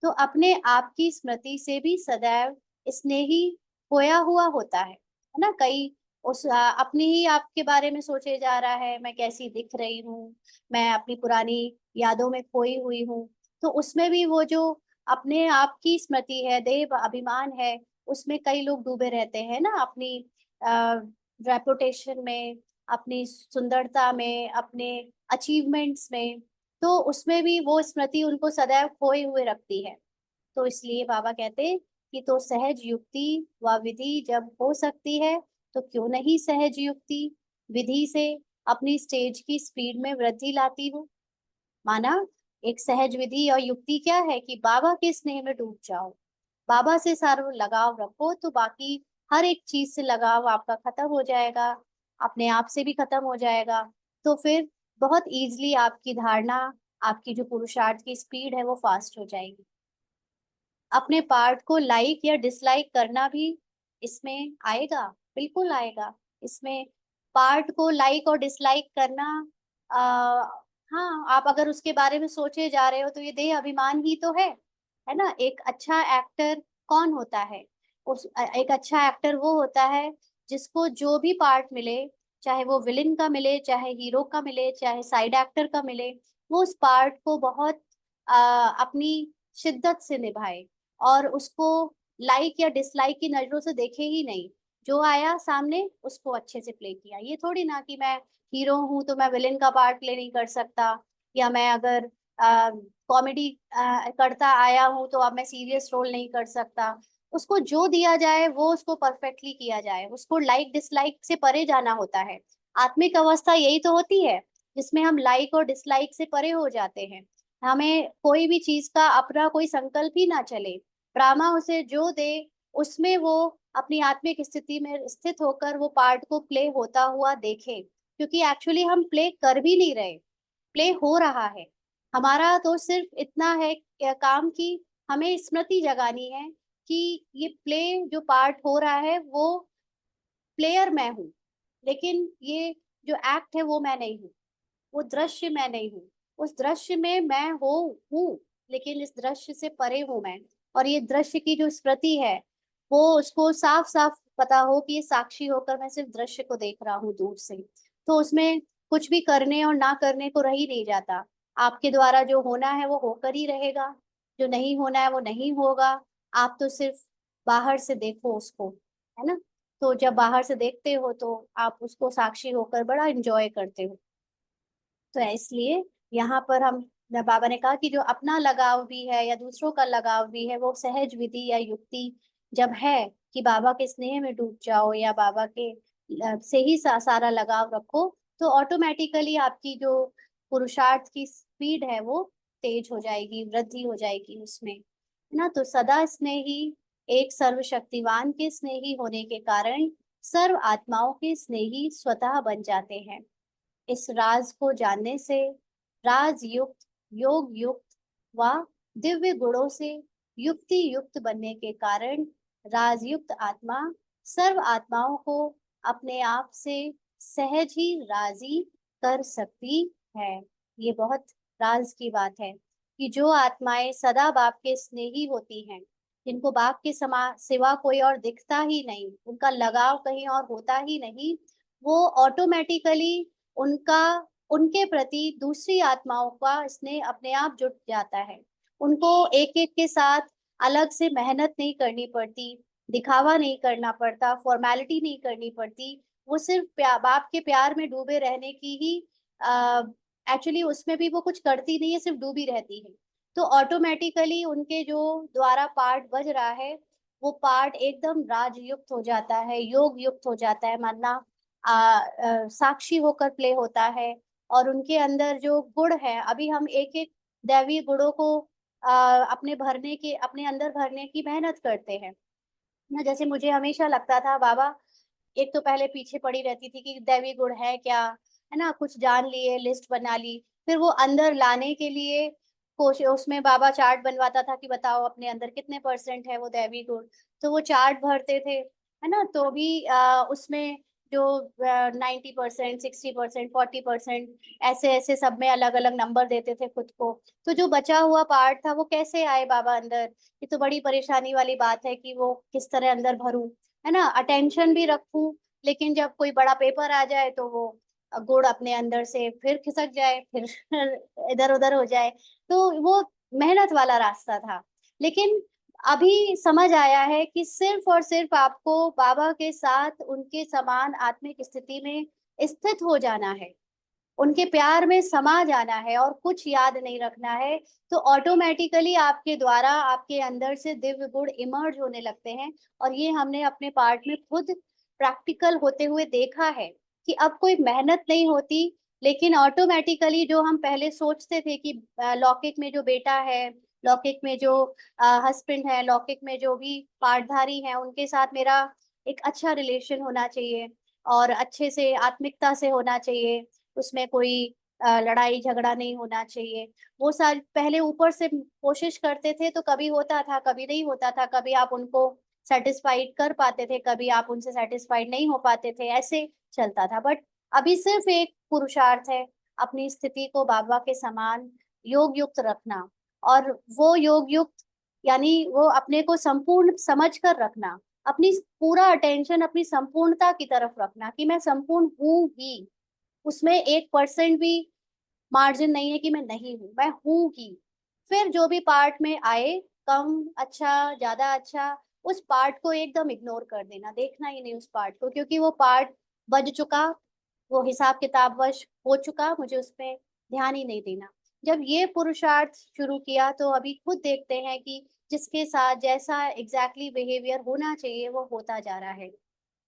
तो अपने आप की स्मृति से भी सदैव स्नेही खोया हुआ होता है ना। कई अपनी ही आपके बारे में सोचे जा रहा है, मैं कैसी दिख रही हूँ, मैं अपनी पुरानी यादों में खोई हुई हूँ। तो उसमें भी वो जो अपने आप की स्मृति है, देह अभिमान है, उसमें कई लोग डूबे रहते हैं ना, अपनी रेपुटेशन में, अपनी सुंदरता में, अपने अचीवमेंट्स में। तो उसमें भी वो स्मृति उनको सदैव खोए हुए रखती है। तो इसलिए बाबा कहते हैं कि तो सहज युक्ति व विधि जब हो सकती है, तो क्यों नहीं सहज युक्ति विधि से अपनी स्टेज की स्पीड में वृद्धि लाती हो। माना, एक सहज विधि और युक्ति क्या है कि बाबा के स्नेह में डूब जाओ, बाबा से सारा लगाव रखो, तो बाकी हर एक चीज से लगाव आपका खत्म हो जाएगा, अपने आप से भी खत्म हो जाएगा। तो फिर बहुत इजीली आपकी धारणा, आपकी जो पुरुषार्थ की स्पीड है वो फास्ट हो जाएगी। अपने पार्ट को लाइक या डिसलाइक करना भी इसमें आएगा, बिल्कुल आएगा इसमें। पार्ट को लाइक और डिसलाइक करना, आ, हाँ, आप अगर उसके बारे में सोचे जा रहे हो तो ये देह अभिमान ही तो है ना। एक अच्छा एक्टर कौन होता है? एक अच्छा एक्टर वो होता है जिसको जो भी पार्ट मिले, चाहे वो विलेन का मिले, चाहे हीरो का मिले, चाहे साइड एक्टर का मिले, वो उस पार्ट को बहुत अपनी शिद्दत से निभाए और उसको लाइक या डिसलाइक की नजरों से देखे ही नहीं। जो आया सामने उसको अच्छे से प्ले किया। ये थोड़ी ना कि मैं हीरो हूं तो मैं विलेन का पार्ट प्ले नहीं कर सकता, या मैं अगर कॉमेडी करता आया हूं तो अब मैं सीरियस रोल नहीं कर सकता। उसको जो दिया जाए वो उसको परफेक्टली किया जाए, उसको लाइक डिसलाइक से परे जाना होता है। आत्मिक अवस्था यही तो होती है जिसमें हम लाइक और डिसलाइक से परे हो जाते हैं। हमें कोई भी चीज का अपना कोई संकल्प ही ना चले, ब्रह्मा उसे जो दे उसमें वो अपनी आत्मिक स्थिति में स्थित होकर वो पार्ट को प्ले होता हुआ देखे। क्योंकि एक्चुअली हम प्ले कर भी नहीं रहे, प्ले हो रहा है। हमारा तो सिर्फ इतना है काम की हमें स्मृति जगानी है कि ये प्ले जो पार्ट हो रहा है वो प्लेयर मैं हूँ, लेकिन ये जो एक्ट है वो मैं नहीं हूँ, वो दृश्य मैं नहीं हूँ। उस दृश्य में मैं हूँ, लेकिन इस दृश्य से परे हूँ मैं। और ये दृश्य की जो स्मृति है वो उसको साफ साफ पता हो कि ये साक्षी होकर मैं सिर्फ दृश्य को देख रहा हूँ दूर से। तो उसमें कुछ भी करने और ना करने को रह ही नहीं जाता। आपके द्वारा जो होना है वो होकर ही रहेगा, जो नहीं होना है वो नहीं होगा। आप तो सिर्फ बाहर से देखो उसको, है ना। तो जब बाहर से देखते हो तो आप उसको साक्षी होकर बड़ा एंजॉय करते हो। तो इसलिए यहाँ पर हम, बाबा ने कहा कि जो अपना लगाव भी है या दूसरों का लगाव भी है, वो सहज विधि या युक्ति जब है कि बाबा के स्नेह में डूब जाओ या बाबा के से ही सारा लगाव रखो, तो ऑटोमेटिकली आपकी जो पुरुषार्थ की स्पीड है वो तेज हो जाएगी, वृद्धि हो जाएगी उसमें, है ना। तो सदा स्नेही, एक सर्वशक्तिवान के स्नेही होने के कारण सर्व आत्माओं के स्नेही स्वतः बन जाते हैं। इस राज को जानने से राज युक्त, योग युक्त व दिव्य गुणों से युक्ति युक्त बनने के कारण राजयुक्त आत्मा सर्व आत्माओं को अपने आप से सहज ही राजी कर सकती है। ये बहुत राज की बात है कि जो आत्माएं सदा बाप के स्नेही होती हैं, जिनको बाप के सिवा कोई और दिखता ही नहीं, उनका लगाव कहीं और होता ही नहीं, वो ऑटोमेटिकली उनका, उनके प्रति दूसरी आत्माओं का स्नेह अपने आप जुट जाता है। उनको एक एक के साथ अलग से मेहनत नहीं करनी पड़ती, दिखावा नहीं करना पड़ता, फॉर्मेलिटी नहीं करनी पड़ती। वो सिर्फ बाप के प्यार में डूबे रहने की ही, एक्चुअली उसमें भी वो कुछ करती नहीं है, सिर्फ डूबी रहती है। तो ऑटोमेटिकली उनके जो द्वारा पार्ट बज रहा है वो पार्ट एकदम राजयुक्त हो जाता है, योग युक्त हो जाता है, मानना साक्षी होकर प्ले होता है। और उनके अंदर जो गुण है, अभी हम एक एक दैवीय गुणों को अपने अंदर भरने की मेहनत करते हैं ना। जैसे मुझे हमेशा लगता था बाबा, एक तो पहले पीछे पड़ी रहती थी कि दैवी गुण है क्या, है ना, कुछ जान लिए, लिस्ट बना ली, फिर वो अंदर लाने के लिए कोशिश, उसमें बाबा चार्ट बनवाता था कि बताओ अपने अंदर कितने परसेंट है वो दैवी गुण। तो वो चार्ट भरते थे, है ना, तो भी उसमें जो 90%, 60%, 40%, ऐसे ऐसे सब में अलग अलग नंबर देते थे खुद को। तो जो बचा हुआ पार्ट था वो कैसे आए बाबा अंदर, ये तो बड़ी परेशानी वाली बात है कि वो किस तरह अंदर भरूं, है ना, अटेंशन भी रखूं, लेकिन जब कोई बड़ा पेपर आ जाए तो वो गुड़ अपने अंदर से फिर खिसक जाए, फिर इधर उधर हो जाए। तो वो मेहनत वाला रास्ता था। लेकिन अभी समझ आया है कि सिर्फ और सिर्फ आपको बाबा के साथ उनके समान आत्मिक स्थिति में स्थित हो जाना है, उनके प्यार में समा जाना है और कुछ याद नहीं रखना है। तो ऑटोमेटिकली आपके द्वारा आपके अंदर से दिव्य गुण इमर्ज होने लगते हैं। और ये हमने अपने पार्ट में खुद प्रैक्टिकल होते हुए देखा है कि अब कोई मेहनत नहीं होती, लेकिन ऑटोमेटिकली जो हम पहले सोचते थे कि लौकिक में जो बेटा है, लौकिक में जो हस्बैंड है, लौकिक में जो भी पार्टधारी है, उनके साथ मेरा एक अच्छा रिलेशन होना चाहिए और अच्छे से आत्मिकता से होना चाहिए, उसमें कोई लड़ाई झगड़ा नहीं होना चाहिए। वो सारी पहले ऊपर से कोशिश करते थे तो कभी होता था, कभी नहीं होता था, कभी आप उनको सेटिस्फाइड कर पाते थे, कभी आप उनसे सेटिस्फाइड नहीं हो पाते थे, ऐसे चलता था। बट अभी सिर्फ एक पुरुषार्थ है, अपनी स्थिति को बाबा के समान योग युक्त रखना। और वो योग युक्त यानी वो अपने को संपूर्ण समझ कर रखना, अपनी पूरा अटेंशन अपनी संपूर्णता की तरफ रखना कि मैं संपूर्ण हूँ ही, उसमें 1% भी मार्जिन नहीं है कि मैं नहीं हूं, मैं हूं ही। फिर जो भी पार्ट में आए, कम अच्छा ज्यादा अच्छा, उस पार्ट को एकदम इग्नोर कर देना, देखना ही नहीं उस पार्ट को, क्योंकि वो पार्ट बज चुका, वो हिसाब किताब वश हो चुका, मुझे उस पर ध्यान ही नहीं देना। जब ये पुरुषार्थ शुरू किया तो अभी खुद देखते हैं कि जिसके साथ जैसा एग्जैक्टली बिहेवियर होना चाहिए वो होता जा रहा है।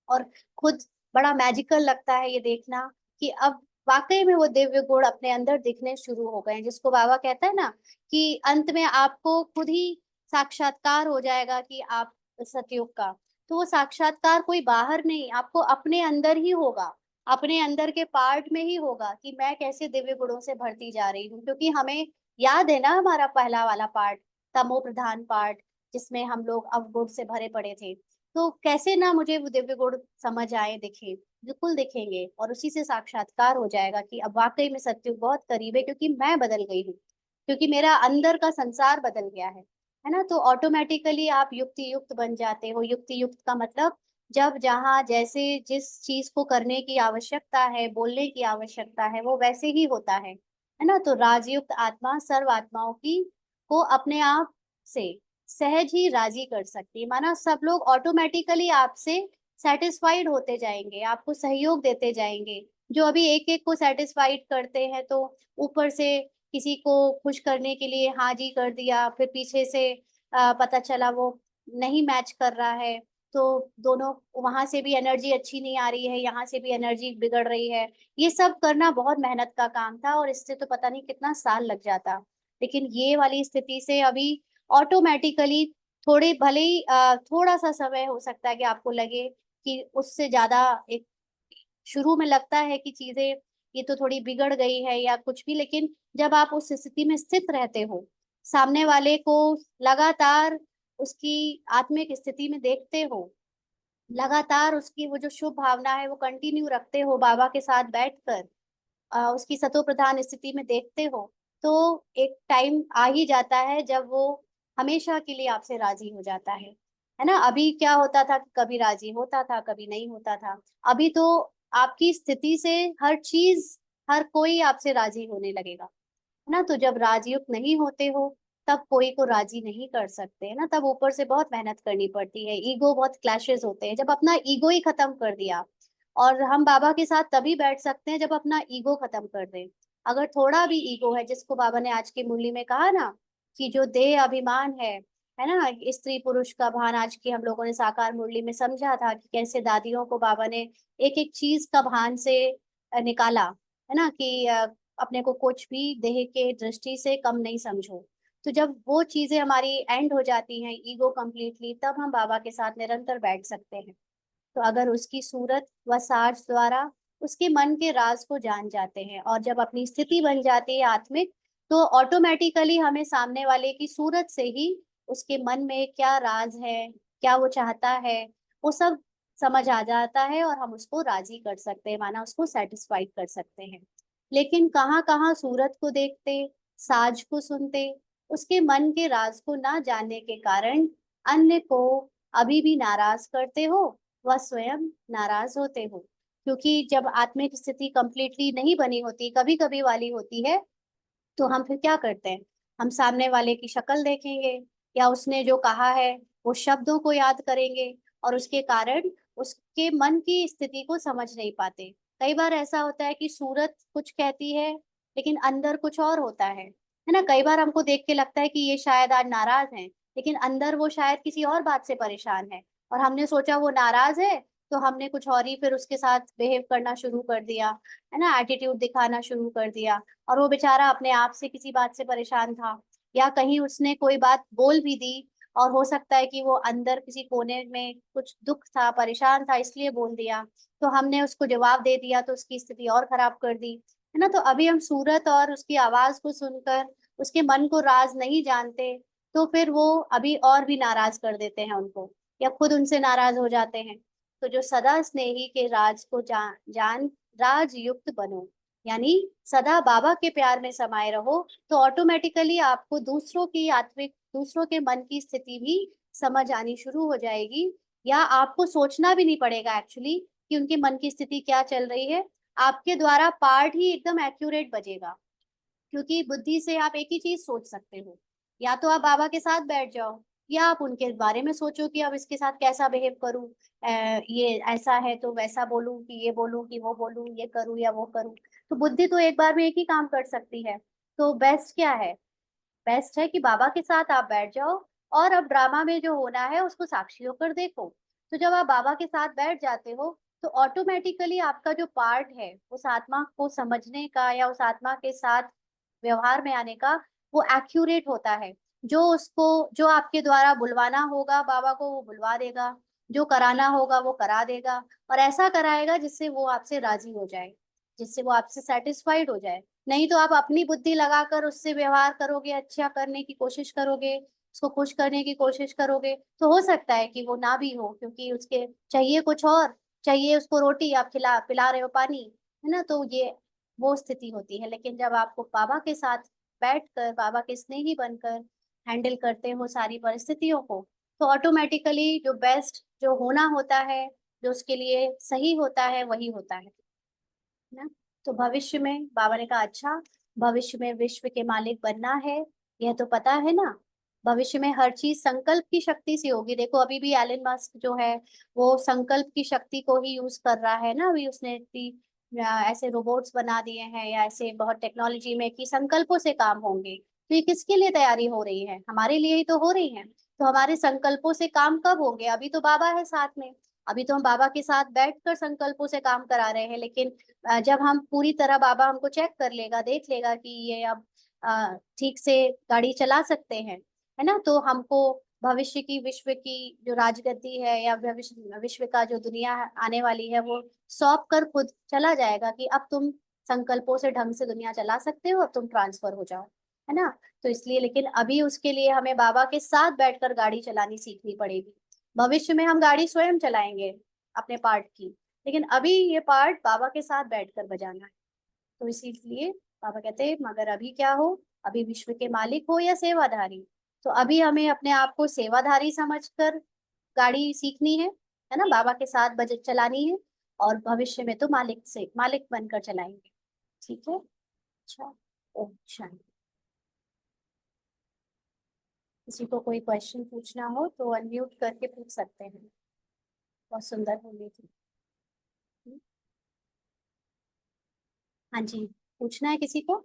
और खुद बड़ा मैजिकल लगता है ये देखना कि अब वाकई में वो दिव्य गुण अपने अंदर दिखने शुरू हो गए हैं, जिसको बाबा कहता है ना कि अंत में आपको खुद ही साक्षात्कार हो जाएगा कि आप सतयुग का। तो वो साक्षात्कार कोई बाहर नहीं, आपको अपने अंदर ही होगा, अपने अंदर के पार्ट में ही होगा कि मैं कैसे दिव्य गुणों से भरती जा रही हूँ। क्योंकि हमें याद है ना हमारा पहला वाला पार्ट, तमो प्रधान पार्ट, जिसमें हम लोग अवगुण से भरे पड़े थे। तो कैसे ना मुझे वो दिव्य गुण समझ आए, दिखे, बिल्कुल दिखेंगे, और उसी से साक्षात्कार हो जाएगा कि अब वाकई में सत्युग बहुत करीब है, क्योंकि मैं बदल गई हूँ, क्योंकि मेरा अंदर का संसार बदल गया है ना। तो ऑटोमेटिकली आप युक्ति युक्त बन जाते हो। युक्ति युक्त का मतलब जब जहाँ जैसे जिस चीज को करने की आवश्यकता है, बोलने की आवश्यकता है, वो वैसे ही होता है ना। तो राजयुक्त आत्मा सर्व आत्माओं की को अपने आप से सहज ही राजी कर सकती है। माना सब लोग ऑटोमेटिकली आपसे सेटिस्फाइड होते जाएंगे, आपको सहयोग देते जाएंगे। जो अभी एक एक को सेटिस्फाइड करते हैं तो ऊपर से किसी को खुश करने के लिए हाँ जी कर दिया, फिर पीछे से पता चला वो नहीं मैच कर रहा है, तो दोनों, वहां से भी एनर्जी अच्छी नहीं आ रही है, यहाँ से भी एनर्जी बिगड़ रही है। ये सब करना बहुत मेहनत का काम था और इससे तो पता नहीं कितना साल लग जाता। लेकिन ये वाली स्थिति से अभी ऑटोमेटिकली थोड़े भले ही थोड़ा सा समय हो सकता है कि आपको लगे कि उससे ज्यादा एक, शुरू में लगता है कि चीजें ये तो थोड़ी बिगड़ गई है या कुछ भी, लेकिन जब आप उस स्थिति में स्थित रहते हो, सामने वाले को लगातार उसकी आत्मिक स्थिति में देखते हो, लगातार उसकी वो जो शुभ भावना है वो कंटिन्यू रखते हो, बाबा के साथ बैठकर उसकी सतो प्रधान स्थिति में देखते हो, तो एक टाइम आ ही जाता है जब वो हमेशा के लिए आपसे राजी हो जाता है ना। अभी क्या होता था कि कभी राजी होता था, कभी नहीं होता था। अभी तो आपकी स्थिति से हर चीज, हर कोई आपसे राजी होने लगेगा, है ना। तो जब राजयुक्त नहीं होते हो तब कोई को राजी नहीं कर सकते, है ना। तब ऊपर से बहुत मेहनत करनी पड़ती है, ईगो बहुत क्लैशेस होते हैं। जब अपना ईगो ही खत्म कर दिया, और हम बाबा के साथ तभी बैठ सकते हैं जब अपना ईगो खत्म कर दें। अगर थोड़ा भी ईगो है, जिसको बाबा ने आज की मुरली में कहा ना कि जो देह अभिमान है ना, स्त्री पुरुष का भान, आज की हम लोगों ने साकार मुरली में समझा था कि कैसे दादियों को बाबा ने एक एक चीज का भान से निकाला, है ना, कि अपने को कुछ भी देह के दृष्टि से कम नहीं समझो। तो जब वो चीजें हमारी एंड हो जाती हैं, ईगो कंप्लीटली, तब हम बाबा के साथ निरंतर बैठ सकते हैं। तो अगर उसकी सूरत व साज द्वारा उसके मन के राज को जान जाते हैं और जब अपनी स्थिति बन जाती है आत्मिक, तो ऑटोमेटिकली हमें सामने वाले की सूरत से ही उसके मन में क्या राज है, क्या वो चाहता है, वो सब समझ आ जाता है और हम उसको राजी कर सकते हैं, माना उसको सेटिस्फाइड कर सकते हैं। लेकिन कहाँ कहाँ सूरत को देखते, साज को सुनते, उसके मन के राज को ना जानने के कारण अन्य को अभी भी नाराज करते हो, वह स्वयं नाराज होते हो। क्योंकि जब आत्मिक स्थिति कंप्लीटली नहीं बनी होती, कभी कभी वाली होती है, तो हम फिर क्या करते हैं, हम सामने वाले की शक्ल देखेंगे या उसने जो कहा है वो शब्दों को याद करेंगे, और उसके कारण उसके मन की स्थिति को समझ नहीं पाते। कई बार ऐसा होता है कि सूरत कुछ कहती है लेकिन अंदर कुछ और होता है ना। कई बार हमको देख के लगता है कि ये शायद आज नाराज हैं, लेकिन अंदर वो शायद किसी और बात से परेशान है, और हमने सोचा वो नाराज है, तो हमने कुछ और ही फिर उसके साथ बिहेव करना शुरू कर दिया, है ना, एटीट्यूड दिखाना शुरू कर दिया। और वो बेचारा अपने आप से किसी बात से परेशान था, या कहीं उसने कोई बात बोल भी दी, और हो सकता है कि वो अंदर किसी कोने में कुछ दुख था, परेशान था, इसलिए बोल दिया। तो हमने उसको जवाब दे दिया तो उसकी स्थिति और खराब कर दी, है ना। तो अभी हम सूरत और उसकी आवाज को सुनकर उसके मन को राज नहीं जानते, तो फिर वो अभी और भी नाराज कर देते हैं उनको, या खुद उनसे नाराज हो जाते हैं। तो जो सदा स्नेही के राज को जान राज युक्त बनो, यानी सदा बाबा के प्यार में समाये रहो, तो ऑटोमेटिकली आपको दूसरों की आत्मिक, दूसरों के मन की स्थिति भी समझ आनी शुरू हो जाएगी। या आपको सोचना भी नहीं पड़ेगा एक्चुअली कि उनके मन की स्थिति क्या चल रही है, आपके द्वारा पार्ट ही एकदम एक्यूरेट बजेगा। क्योंकि बुद्धि से आप एक ही चीज सोच सकते हो, या तो आप बाबा के साथ बैठ जाओ, या आप उनके बारे में सोचो कि अब इसके साथ कैसा बिहेव करूं, ये ऐसा है तो वैसा बोलूं, कि ये बोलूं कि वो बोलूं, ये करूं या वो करूं। तो बुद्धि तो एक बार में एक ही काम कर सकती है। तो बेस्ट क्या है, बेस्ट है कि बाबा के साथ आप बैठ जाओ, और अब ड्रामा में जो होना है उसको साक्षी होकर देखो। तो जब आप बाबा के साथ बैठ जाते हो, तो ऑटोमेटिकली आपका जो पार्ट है उस आत्मा को समझने का या उस आत्मा के साथ व्यवहार में आने का, वो एक्यूरेट होता है। जो उसको, जो आपके द्वारा बुलवाना होगा बाबा को, वो बुलवा देगा, जो कराना होगा वो करा देगा, और ऐसा कराएगा जिससे वो आपसे राजी हो जाए, जिससे वो आपसे सेटिस्फाइड हो जाए। नहीं तो आप अपनी बुद्धि लगाकर उससे व्यवहार करोगे, अच्छा करने की कोशिश करोगे, उसको खुश करने की कोशिश करोगे, तो हो सकता है कि वो ना भी हो, क्योंकि उसके चाहिए कुछ और, चाहिए उसको रोटी, आप खिला पिला रहे हो पानी, है ना। तो ये वो स्थिति होती है। लेकिन जब आपको बाबा के साथ बैठकर बाबा के स्नेही बनकर हैंडल करते हो सारी परिस्थितियों को, तो ऑटोमेटिकली जो बेस्ट जो होना होता है, जो उसके लिए सही होता है, वही होता है ना। तो भविष्य में बाबा ने कहा, अच्छा, भविष्य में विश्व के मालिक बनना है, यह तो पता है ना। भविष्य में हर चीज संकल्प की शक्ति से होगी। देखो अभी भी एलन मस्क जो है, वो संकल्प की शक्ति को ही यूज कर रहा है ना। अभी उसने इतनी ऐसे रोबोट्स बना दिए हैं, या ऐसे बहुत टेक्नोलॉजी में कि संकल्पों से काम होंगे। तो ये किसके लिए तैयारी हो रही है, हमारे लिए ही तो हो रही है। तो हमारे संकल्पों से काम कब होंगे, अभी तो बाबा है साथ में। अभी तो हम बाबा के साथ बैठकर संकल्पों से काम करा रहे हैं। लेकिन जब हम पूरी तरह, बाबा हमको चेक कर लेगा, देख लेगा कि ये अब ठीक से गाड़ी चला सकते हैं, है ना, तो हमको भविष्य की, विश्व की जो राजगद्दी है, या भविष्य विश्व का जो दुनिया आने वाली है, वो सौंप कर खुद चला जाएगा कि अब तुम संकल्पों से ढंग से दुनिया चला सकते हो, अब तुम ट्रांसफर हो जाओ, है ना। तो इसलिए, लेकिन अभी उसके लिए हमें बाबा के साथ बैठकर गाड़ी चलानी सीखनी पड़ेगी। भविष्य में हम गाड़ी स्वयं चलाएंगे अपने पार्ट की, लेकिन अभी ये पार्ट बाबा के साथ बैठकर बजाना है। तो इसीलिए बाबा कहते हैं, मगर अभी क्या हो, अभी विश्व के मालिक हो या सेवाधारी। तो अभी हमें अपने आप को सेवाधारी समझकर गाड़ी सीखनी है ना, बाबा के साथ बजट चलानी है। और भविष्य में तो मालिक से मालिक बनकर चलाएंगे। ठीक है। अच्छा। अच्छा, किसी को कोई क्वेश्चन पूछना हो तो अनम्यूट करके पूछ सकते हैं। बहुत सुंदर बोली थी। हाँ जी, पूछना है किसी को।